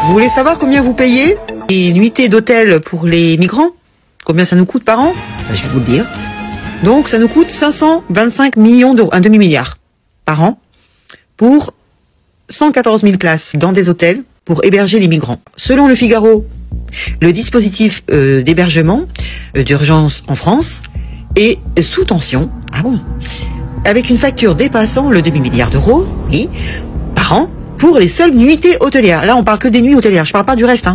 Vous voulez savoir combien vous payez les nuitées d'hôtel pour les migrants? Combien ça nous coûte par an? Je vais vous le dire. Donc ça nous coûte 525 millions d'euros, un demi-milliard par an, pour 114 000 places dans des hôtels pour héberger les migrants. Selon Le Figaro, le dispositif d'hébergement d'urgence en France est sous tension, avec une facture dépassant le demi-milliard d'euros, oui, par an, pour les seules nuitées hôtelières. Là, on parle que des nuits hôtelières, je parle pas du reste,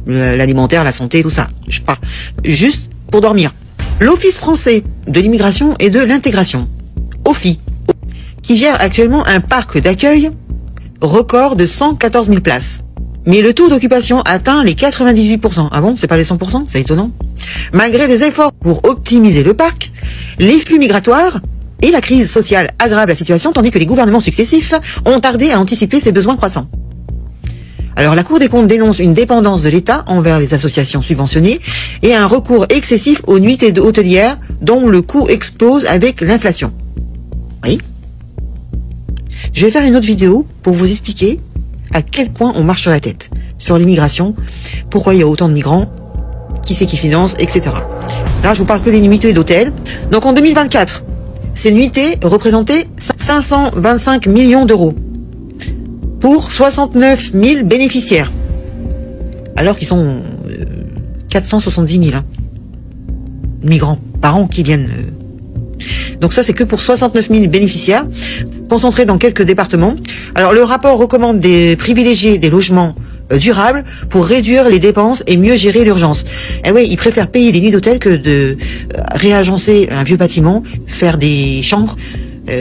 l'alimentaire, la santé, tout ça. Je parle juste pour dormir. L'Office français de l'immigration et de l'intégration, OFII, qui gère actuellement un parc d'accueil record de 114 000 places. Mais le taux d'occupation atteint les 98%. Ah bon, c'est pas les 100%? C'est étonnant. Malgré des efforts pour optimiser le parc, les flux migratoires et la crise sociale aggravent la situation, tandis que les gouvernements successifs ont tardé à anticiper ces besoins croissants. Alors la Cour des comptes dénonce une dépendance de l'État envers les associations subventionnées et un recours excessif aux nuitées hôtelières dont le coût explose avec l'inflation. Oui. Je vais faire une autre vidéo pour vous expliquer à quel point on marche sur la tête, sur l'immigration, pourquoi il y a autant de migrants, qui c'est qui finance, etc. Là, je vous parle que des nuitées d'hôtel. Donc en 2024, ces nuitées représentaient 525 millions d'euros pour 69 000 bénéficiaires, alors qu'ils sont 470 000 migrants par an qui viennent. Donc ça, c'est que pour 69 000 bénéficiaires, concentrés dans quelques départements. Alors le rapport recommande de privilégier des logements durables pour réduire les dépenses et mieux gérer l'urgence. Et oui, ils préfèrent payer des nuits d'hôtel que de réagencer un vieux bâtiment, faire des chambres.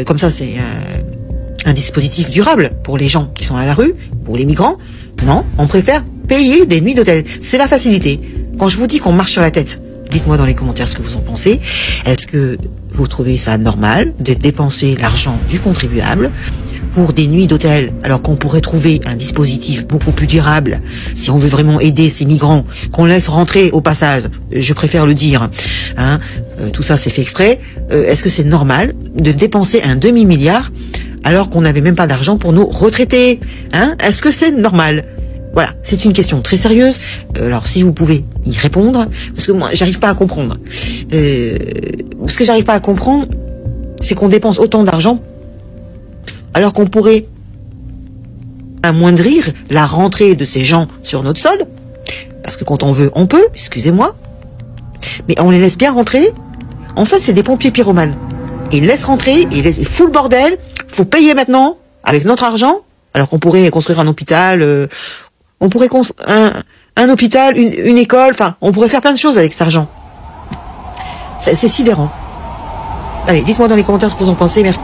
Comme ça, c'est un dispositif durable pour les gens qui sont à la rue, pour les migrants. Non, on préfère payer des nuits d'hôtel. C'est la facilité. Quand je vous dis qu'on marche sur la tête, dites-moi dans les commentaires ce que vous en pensez. Est-ce que vous trouvez ça normal de dépenser l'argent du contribuable pour des nuits d'hôtel, alors qu'on pourrait trouver un dispositif beaucoup plus durable si on veut vraiment aider ces migrants qu'on laisse rentrer au passage? Je préfère le dire. Tout ça, c'est fait exprès. Est-ce que c'est normal de dépenser un demi-milliard alors qu'on n'avait même pas d'argent pour nos retraités? Est-ce que c'est normal? Voilà, c'est une question très sérieuse. Alors, si vous pouvez y répondre, parce que moi, j'arrive pas à comprendre. Ce que j'arrive pas à comprendre, c'est qu'on dépense autant d'argent alors qu'on pourrait amoindrir la rentrée de ces gens sur notre sol. Parce que quand on veut, on peut, excusez-moi. Mais on les laisse bien rentrer. En fait, c'est des pompiers pyromanes. Ils laissent rentrer, ils foutent le bordel. Faut payer maintenant, avec notre argent, alors qu'on pourrait construire un hôpital, on pourrait construire un hôpital, une école, enfin, on pourrait faire plein de choses avec cet argent. C'est sidérant. Allez, dites-moi dans les commentaires ce que vous en pensez, merci.